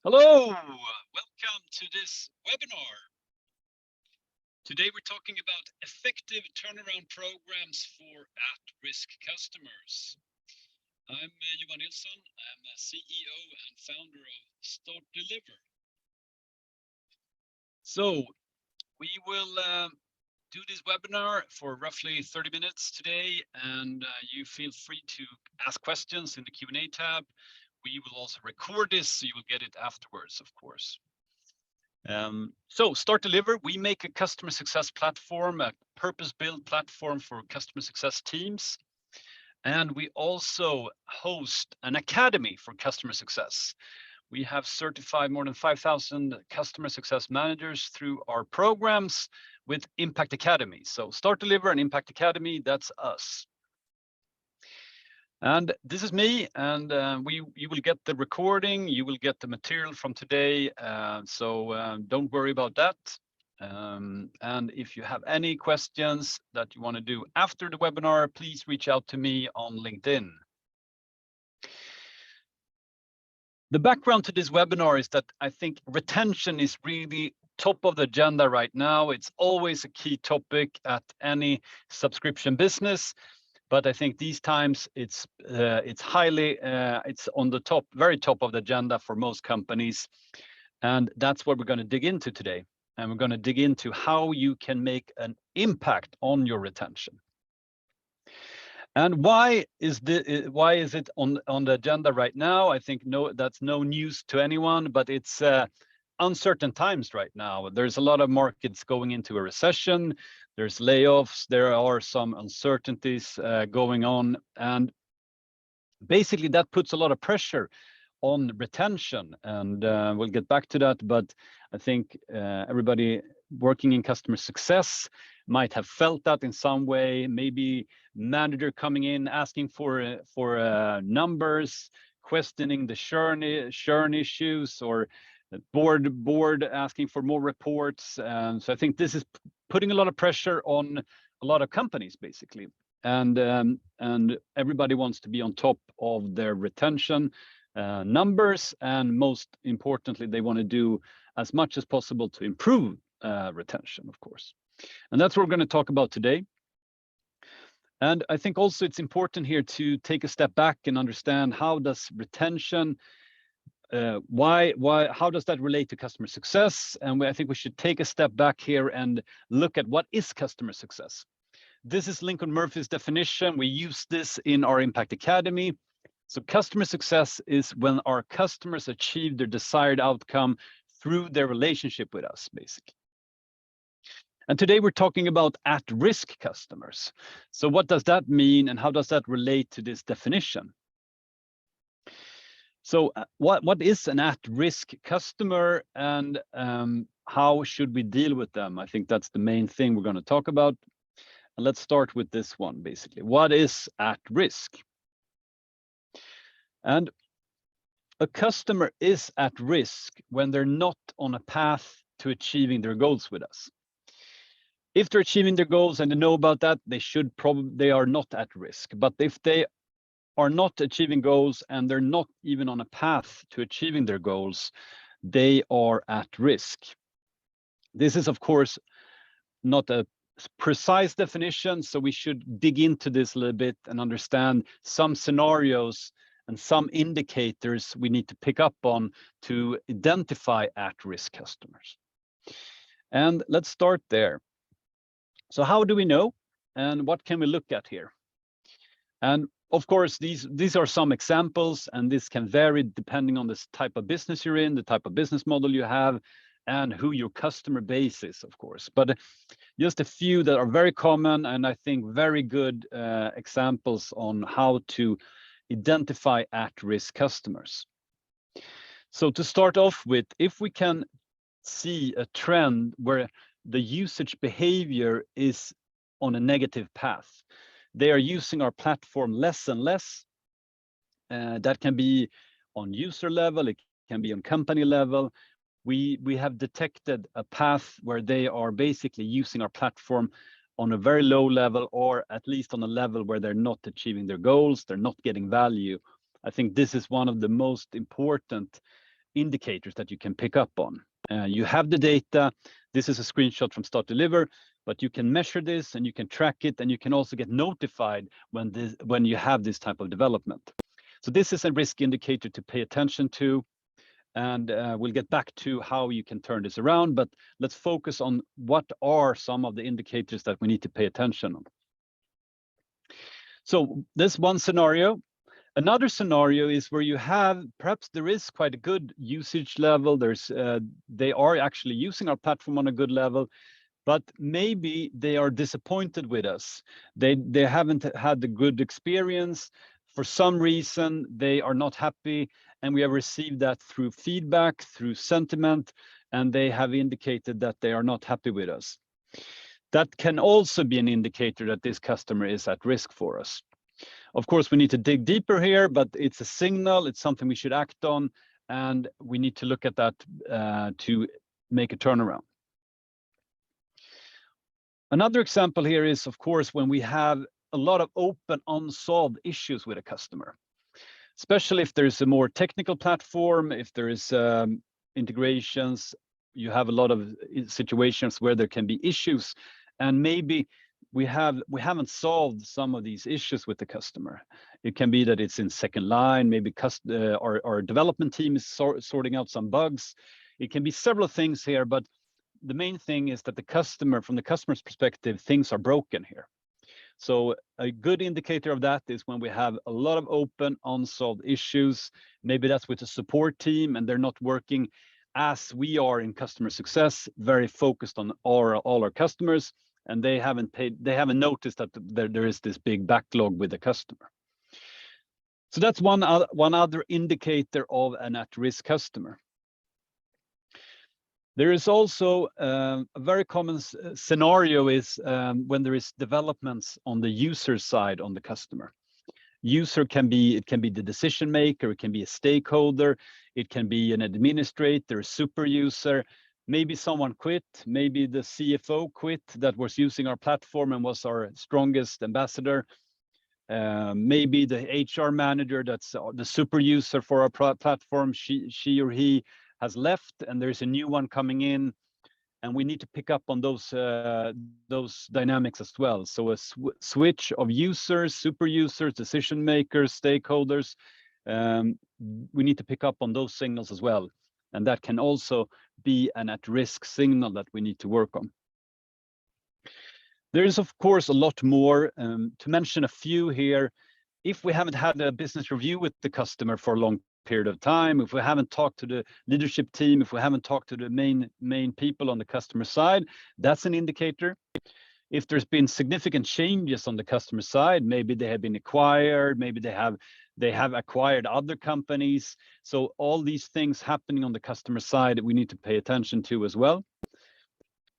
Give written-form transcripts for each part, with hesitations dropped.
Hello, welcome to this webinar. Today we're talking about effective turnaround programs for at-risk customers. I'm Johan Nilsson. I'm a CEO and founder of Start Deliver. So we will do this webinar for roughly 30 minutes today, and you feel free to ask questions in the Q&A tab. We will also record this, so you will get it afterwards, of course. So Start Deliver, we make a customer success platform, a purpose-built platform for customer success teams. And we also host an academy for customer success. We have certified more than 5,000 customer success managers through our programs with Impact Academy. So Start Deliver and Impact Academy, that's us. And this is me, and you will get the recording, you will get the material from today, so don't worry about that. And if you have any questions that you want to do after the webinar, please reach out to me on LinkedIn. The background to this webinar is that I think retention is really top of the agenda right now. It's always a key topic at any subscription business. But I think these times it's highly it's on the top, very top of the agenda for most companies, and that's what we're going to dig into today. And we're going to dig into how you can make an impact on your retention. And why is it on the agenda right now? I think that's no news to anyone, but it's uncertain times right now. There's a lot of markets going into a recession. There's layoffs. There are some uncertainties going on, and basically that puts a lot of pressure on retention. And we'll get back to that. But I think everybody working in customer success might have felt that in some way. Maybe manager coming in asking for numbers, questioning the churn issues, or board asking for more reports. So I think this is putting a lot of pressure on a lot of companies, basically, and everybody wants to be on top of their retention numbers, and most importantly, they want to do as much as possible to improve retention, of course. And that's what we're going to talk about today. And I think also it's important here to take a step back and understand, how does retention, how does that relate to customer success? And I think we should take a step back here and look at what is customer success. This is Lincoln Murphy's definition. We use this in our Impact Academy. So customer success is when our customers achieve their desired outcome through their relationship with us, basically. And today we're talking about at-risk customers. So what does that mean, and how does that relate to this definition? So what is an at-risk customer, and how should we deal with them? I think that's the main thing we're going to talk about. And let's start with this one, basically. What is at risk? And a customer is at risk when they're not on a path to achieving their goals with us. If they're achieving their goals and they know about that, they are not at risk. But if they are not achieving goals and they're not even on a path to achieving their goals, they are at risk. This is, of course, not a precise definition, so we should dig into this a little bit and understand some scenarios and some indicators we need to pick up on to identify at-risk customers. And let's start there. So how do we know, and what can we look at here? And of course, these are some examples, and this can vary depending on this type of business you're in, the type of business model you have, and who your customer base is, of course. But just a few that are very common, and I think very good examples on how to identify at-risk customers. So to start off with, if we can see a trend where the usage behavior is on a negative path, they are using our platform less and less. That can be on user level, it can be on company level. We have detected a path where they are basically using our platform on a very low level, or at least on a level where they're not achieving their goals, they're not getting value. I think this is one of the most important indicators that you can pick up on. You have the data. This is a screenshot from Start Deliver, but you can measure this and you can track it, and you can also get notified when you have this type of development. So this is a risk indicator to pay attention to, and we'll get back to how you can turn this around, but let's focus on what are some of the indicators that we need to pay attention on. So this one scenario. Another scenario is where you have, perhaps there is quite a good usage level. They are actually using our platform on a good level, but maybe they are disappointed with us. They haven't had the good experience. For some reason, they are not happy, and we have received that through feedback, through sentiment, and they have indicated that they are not happy with us. That can also be an indicator that this customer is at risk for us. Of course, we need to dig deeper here, but it's a signal, it's something we should act on, and we need to look at that to make a turnaround. Another example here is, of course, when we have a lot of open, unsolved issues with a customer, especially if there's a more technical platform, if there is integrations, you have a lot of situations where there can be issues, and maybe we haven't solved some of these issues with the customer. It can be that it's in second line, maybe our development team is sorting out some bugs. It can be several things here, but the main thing is that from the customer's perspective, things are broken here. So a good indicator of that is when we have a lot of open, unsolved issues. Maybe that's with the support team, and they're not working as we are in customer success, very focused on all our customers, and they haven't noticed that there is this big backlog with the customer. So that's one other indicator of an at-risk customer. There is also a very common scenario is when there is developments on the user side on the customer. User can be the decision maker, it can be a stakeholder, it can be an administrator, a super user. Maybe someone quit, maybe the CFO quit that was using our platform and was our strongest ambassador. Maybe the HR manager, that's the super user for our platform, she or he has left, and there's a new one coming in, and we need to pick up on those dynamics as well. So a switch of users, super users, decision makers, stakeholders, we need to pick up on those signals as well, and that can also be an at-risk signal that we need to work on. There is, of course, a lot more. To mention a few here, if we haven't had a business review with the customer for a long period of time, if we haven't talked to the leadership team, if we haven't talked to the main people on the customer side, that's an indicator. If there's been significant changes on the customer side, maybe they have been acquired, maybe they have acquired other companies. So all these things happening on the customer side we need to pay attention to as well.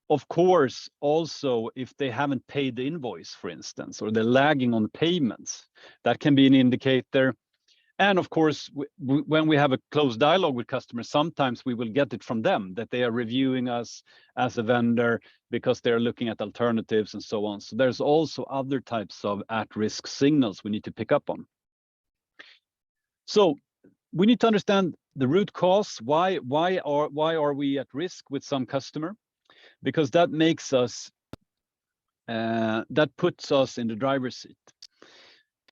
Of course, also, if they haven't paid the invoice, for instance, or they're lagging on payments, that can be an indicator. And of course, when we have a close dialogue with customers, sometimes we will get it from them that they are reviewing us as a vendor because they're looking at alternatives and so on. So there's also other types of at-risk signals we need to pick up on. So we need to understand the root cause. Why are we at risk with some customer? Because that makes us, that puts us in the driver's seat.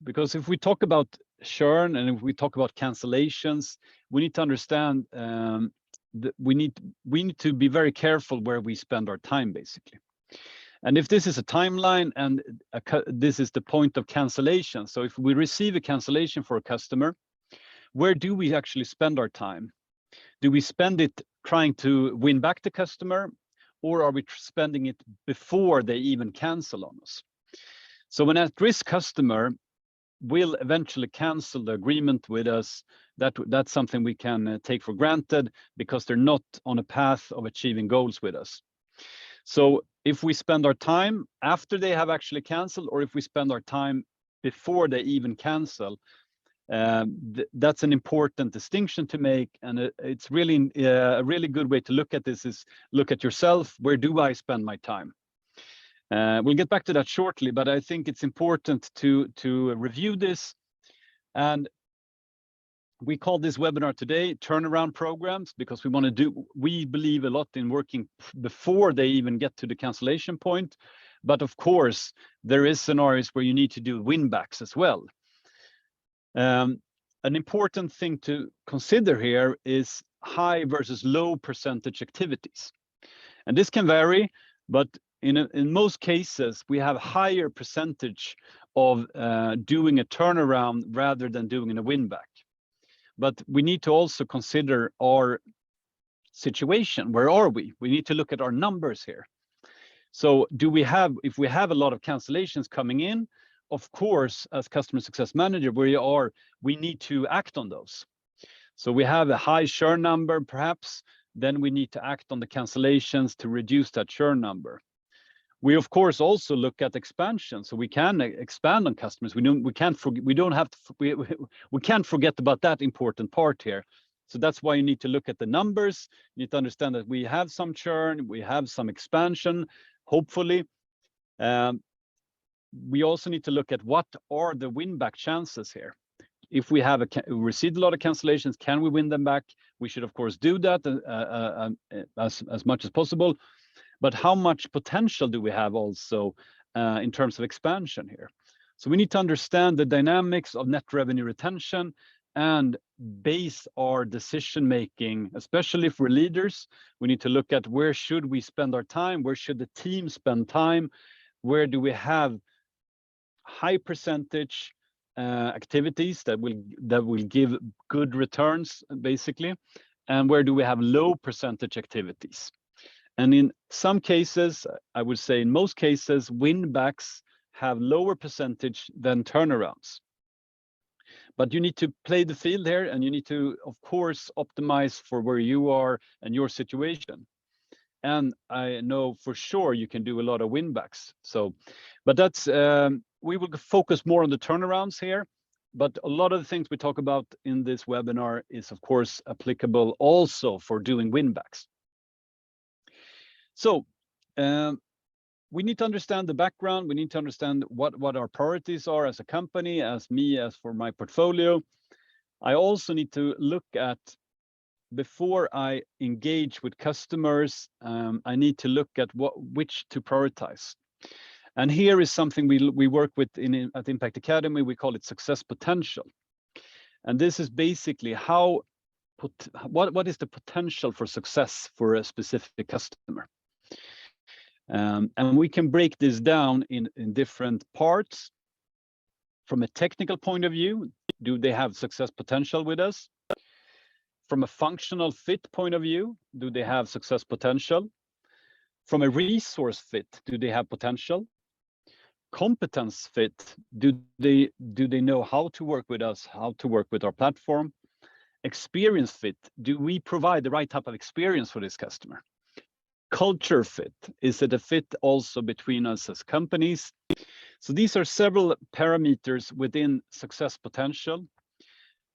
Because if we talk about churn and if we talk about cancellations, we need to understand that we need to be very careful where we spend our time, basically. And if this is a timeline and this is the point of cancellation, so if we receive a cancellation for a customer, where do we actually spend our time? Do we spend it trying to win back the customer, or are we spending it before they even cancel on us? So an at-risk customer will eventually cancel the agreement with us. That's something we can take for granted because they're not on a path of achieving goals with us. So if we spend our time after they have actually canceled, or if we spend our time before they even cancel, that's an important distinction to make. And it's really a really good way to look at this is look at yourself. Where do I spend my time? We'll get back to that shortly, but I think it's important to review this. And we call this webinar today turnaround programs, because we believe a lot in working before they even get to the cancellation point. But of course, there is scenarios where you need to do win backs as well. An important thing to consider here is high versus low percentage activities. And this can vary, but in most cases, we have higher percentage of doing a turnaround rather than doing a win back. But we need to also consider our situation. Where are we? We need to look at our numbers here. So if we have a lot of cancellations coming in, of course, as customer success manager, we need to act on those. So we have a high churn number, perhaps, then we need to act on the cancellations to reduce that churn number. We of course also look at expansion, so we can expand on customers. We can't forget about that important part here. So that's why you need to look at the numbers. You need to understand that we have some churn, we have some expansion, hopefully. We also need to look at what are the win back chances here. If we have received a lot of cancellations, can we win them back? We should of course do that as much as possible. But how much potential do we have also in terms of expansion here? So we need to understand the dynamics of net revenue retention and base our decision making, especially for leaders. We need to look at where should we spend our time, where should the team spend time, where do we have high percentage activities that will give good returns, basically, and where do we have low percentage activities. And in some cases, I would say in most cases, win backs have lower percentage than turnarounds. But you need to play the field here, and you need to, of course, optimize for where you are and your situation. And I know for sure you can do a lot of win backs. So, but that's we will focus more on the turnarounds here. But a lot of the things we talk about in this webinar is, of course, applicable also for doing win backs. So we need to understand the background. We need to understand what our priorities are as a company, as for my portfolio. I also need to look at, before I engage with customers, I need to look at which to prioritize. And here is something we work with at Impact Academy. We call it success potential. And this is basically what is the potential for success for a specific customer. And we can break this down in different parts. From a technical point of view, do they have success potential with us? From a functional fit point of view, do they have success potential? From a resource fit, do they have potential? Competence fit, do they know how to work with us, how to work with our platform? Experience fit, do we provide the right type of experience for this customer? Culture fit, is it a fit also between us as companies? So these are several parameters within success potential.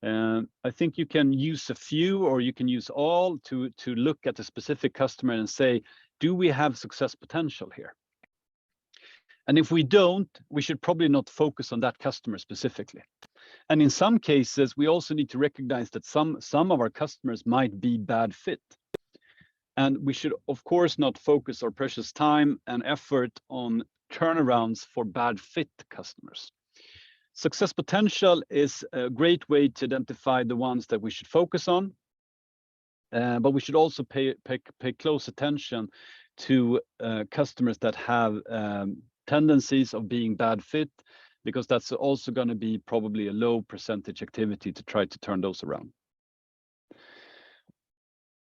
I think you can use a few, or you can use all to look at a specific customer and say, do we have success potential here? And if we don't, we should probably not focus on that customer specifically. And in some cases, we also need to recognize that some of our customers might be bad fit. And we should, of course, not focus our precious time and effort on turnarounds for bad fit customers. Success potential is a great way to identify the ones that we should focus on. But we should also pay close attention to customers that have tendencies of being bad fit, because that's also going to be probably a low percentage activity to try to turn those around.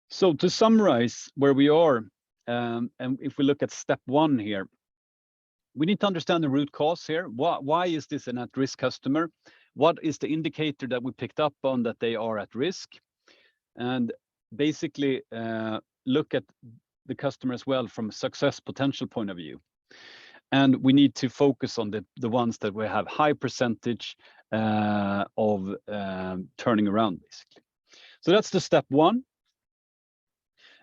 So to summarize where we are, and if we look at step 1 here, we need to understand the root cause here. Why is this an at-risk customer? What is the indicator that we picked up on that they are at risk? And basically look at the customer as well from a success potential point of view. And we need to focus on the ones that we have high percentage of turning around, basically. So that's the step 1.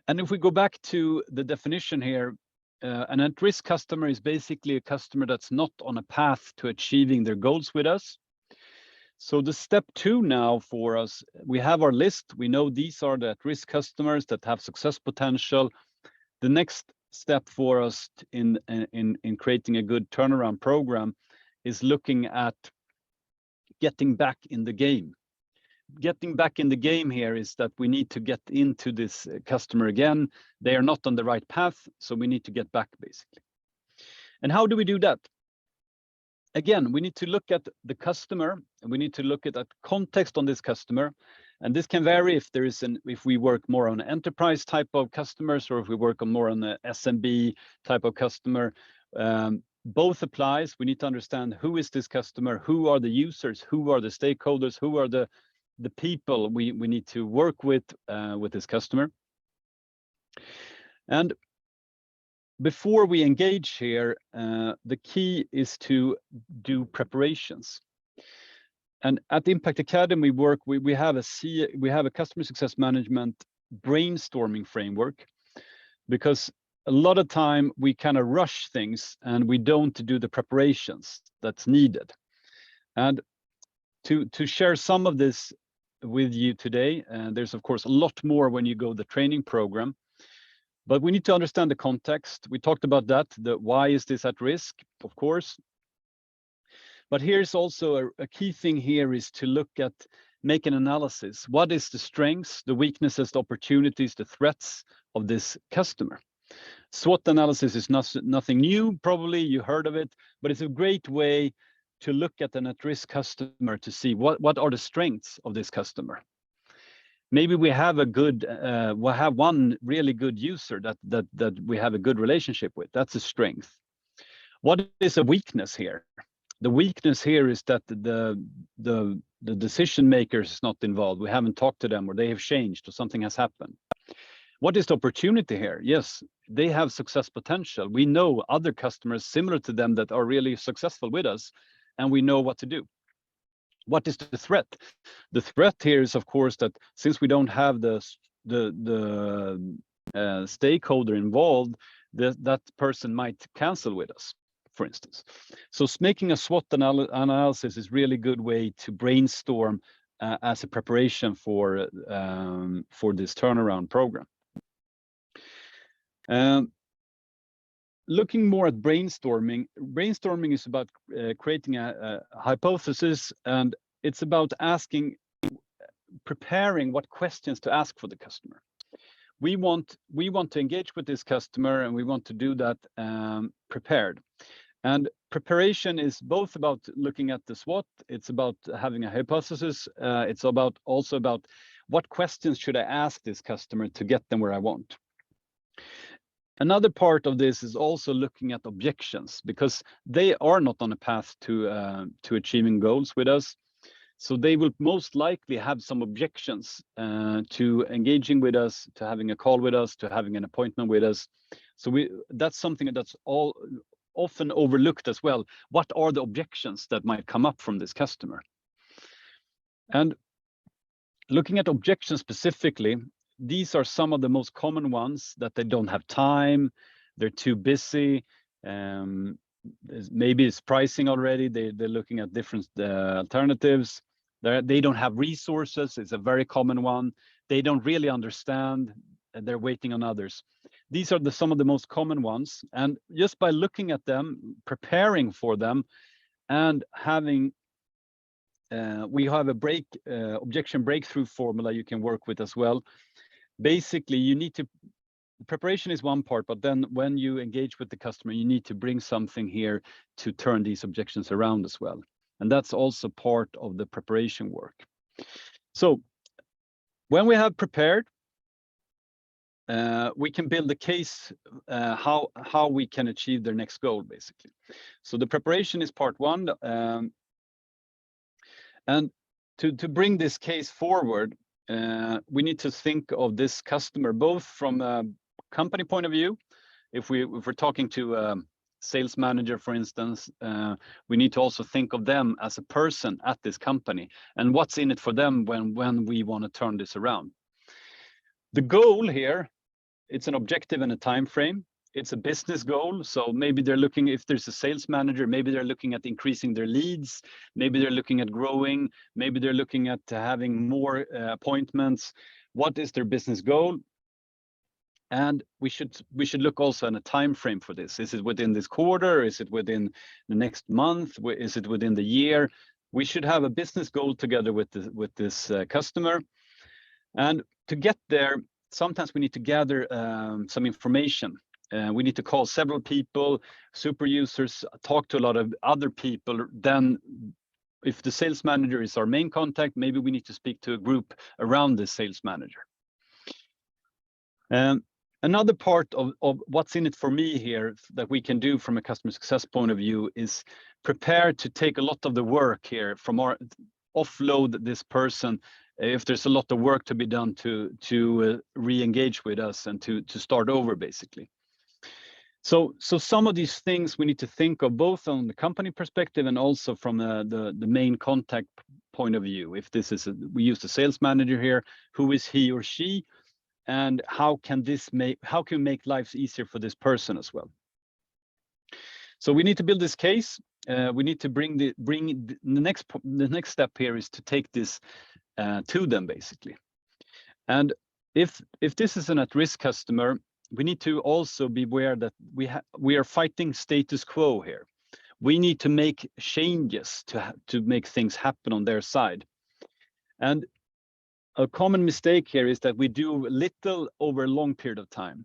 And if we go back to the definition here, an at-risk customer is basically a customer that's not on a path to achieving their goals with us. So the step 2 now for us, we have our list. We know these are the at-risk customers that have success potential. The next step for us in creating a good turnaround program is looking at getting back in the game. Getting back in the game here is that we need to get into this customer again. They are not on the right path, so we need to get back basically. And how do we do that? Again, we need to look at the customer, and we need to look at that context on this customer. And this can vary if we work more on enterprise type of customers, or if we work on more on the SMB type of customer. Both applies. We need to understand who is this customer, who are the users, who are the stakeholders, who are the people we need to work with this customer. And before we engage here, the key is to do preparations. And at the Impact Academy we have a customer success management brainstorming framework, because a lot of time we kind of rush things and we don't do the preparations that's needed. And to share some of this with you today, there's of course a lot more when you go the training program, but we need to understand the context. We talked about that, the why is this at risk, of course. But here's also a key thing here is to look at, make an analysis. What is the strengths, the weaknesses, the opportunities, the threats of this customer? SWOT analysis is nothing new, probably you heard of it, but it's a great way to look at an at-risk customer to see what are the strengths of this customer. Maybe we have one really good user that we have a good relationship with. That's a strength. What is a weakness here? The weakness here is that the decision makers is not involved. We haven't talked to them, or they have changed, or something has happened. What is the opportunity here? Yes, they have success potential. We know other customers similar to them that are really successful with us, and we know what to do. What is the threat? The threat here is, of course, that since we don't have the stakeholder involved, that person might cancel with us, for instance. So making a SWOT analysis is really good way to brainstorm as a preparation for this turnaround program. Looking more at brainstorming is about creating a hypothesis, and it's about preparing what questions to ask for the customer. We want to engage with this customer, and we want to do that prepared. And preparation is both about looking at the SWOT, it's about having a hypothesis, it's also about what questions should I ask this customer to get them where I want. Another part of this is also looking at objections, because they are not on a path to achieving goals with us. So they will most likely have some objections to engaging with us, to having a call with us, to having an appointment with us. So that's something that's often overlooked as well. What are the objections that might come up from this customer? And looking at objections specifically, these are some of the most common ones: that they don't have time, they're too busy, maybe it's pricing already, they're looking at different alternatives, they don't have resources, it's a very common one, they don't really understand, and they're waiting on others. These are some of the most common ones, and just by looking at them, preparing for them, and having we have a objection breakthrough formula you can work with as well. Basically, preparation is one part, but then when you engage with the customer, you need to bring something here to turn these objections around as well. And that's also part of the preparation work. So when we have prepared, we can build a case how we can achieve their next goal, basically. So the preparation is part one. And to bring this case forward, we need to think of this customer both from a company point of view. If we're talking to a sales manager, for instance, we need to also think of them as a person at this company, and what's in it for them when we want to turn this around. The goal here, it's an objective and a time frame. it's a business goal. So maybe they're looking, if there's a sales manager, maybe they're looking at increasing their leads, maybe they're looking at growing, maybe they're looking at having more appointments. What is their business goal? And we should look also at a time frame for this. Is it within this quarter? Is it within the next month? Is it within the year? We should have a business goal together with this customer. And to get there, sometimes we need to gather some information. We need to call several people, super users, talk to a lot of other people. Then if the sales manager is our main contact, maybe we need to speak to a group around the sales manager. Another part of what's in it for me here that we can do from a customer success point of view is prepare to take a lot of the work here from our offload this person if there's a lot of work to be done to re-engage with us and to start over basically. So some of these things we need to think of both on the company perspective and also from the main contact point of view. If this is we use the sales manager here, who is he or she? And how can we make lives easier for this person as well? So we need to build this case. We need to bring the next step here is to take this to them basically. And if this is an at-risk customer, we need to also be aware that we are fighting status quo here. We need to make changes to make things happen on their side. And a common mistake here is that we do little over a long period of time.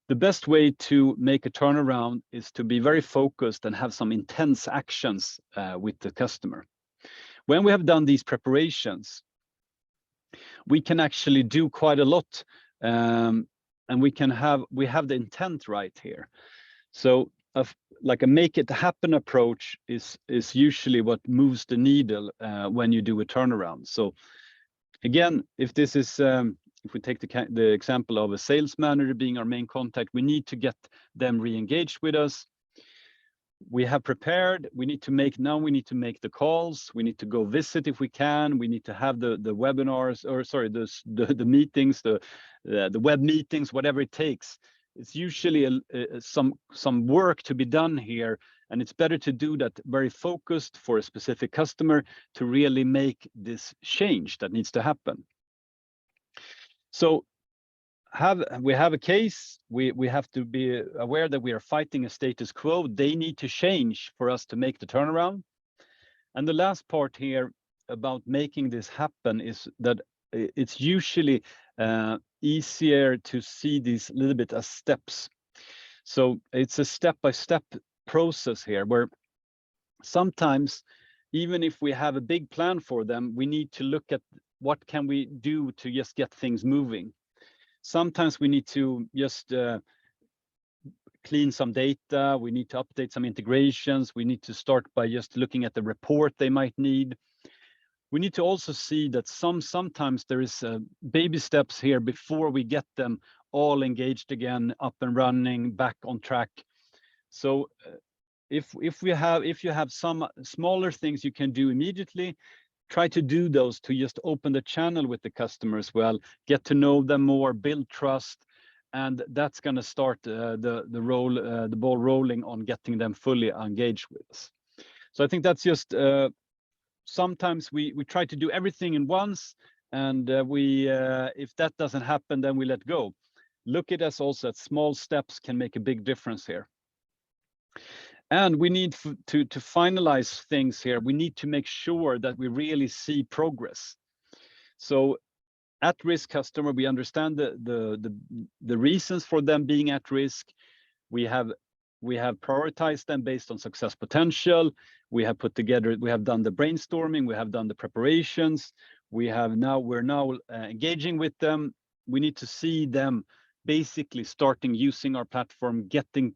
The best way to make a turnaround is to be very focused and have some intense actions with the customer. When we have done these preparations, we can actually do quite a lot, and we have the intent right here. So like a make it happen approach is usually what moves the needle when you do a turnaround. So again, if this is if we take the example of a sales manager being our main contact, we need to get them re-engaged with us. We have prepared. We need to make the calls. We need to go visit if we can. We need to have the webinars, or sorry, the meetings, the web meetings, whatever it takes. It's usually some work to be done here, and it's better to do that very focused for a specific customer to really make this change that needs to happen. So we have a case. We have to be aware that we are fighting a status quo. They need to change for us to make the turnaround. And the last part here about making this happen is that it's usually easier to see these a little bit as steps. So it's a step-by-step process here, where sometimes even if we have a big plan for them, we need to look at what can we do to just get things moving. Sometimes we need to just clean some data. We need to update some integrations. We need to start by just looking at the report they might need. We need to also see that sometimes there is baby steps here before we get them all engaged again, up and running, back on track. So if you have some smaller things you can do immediately, try to do those to just open the channel with the customer as well, get to know them more, build trust, and that's going to start the ball rolling on getting them fully engaged with us. So I think that's just sometimes we try to do everything in once, and if that doesn't happen, then we let go. Look at us also at small steps can make a big difference here. And we need to finalize things here. We need to make sure that we really see progress. So at-risk customer, we understand the reasons for them being at risk. We have prioritized them based on success potential. We have done the brainstorming, we have done the preparations. We're now engaging with them. We need to see them basically starting using our platform, getting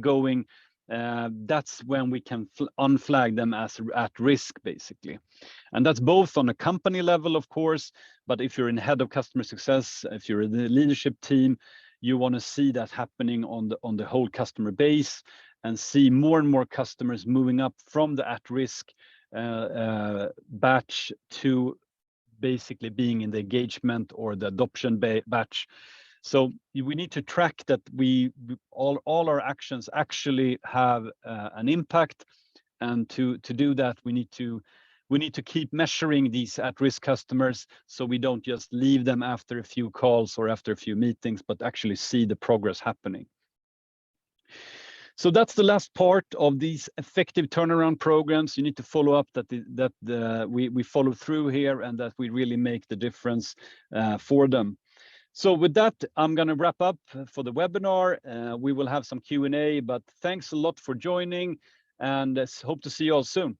going. That's when we can unflag them as at risk, basically. And that's both on a company level, of course, but if you're in head of customer success, if you're in the leadership team, you want to see that happening on the whole customer base, and see more and more customers moving up from the at-risk batch to basically being in the engagement or the adoption batch. So we need to track that all our actions actually have an impact, and to do that we need to keep measuring these at-risk customers, so we don't just leave them after a few calls or after a few meetings, but actually see the progress happening. So that's the last part of these effective turnaround programs. You need to follow up that we follow through here, and that we really make the difference for them. So with that, I'm going to wrap up for the webinar. We will have some Q&A, but thanks a lot for joining, and hope to see you all soon.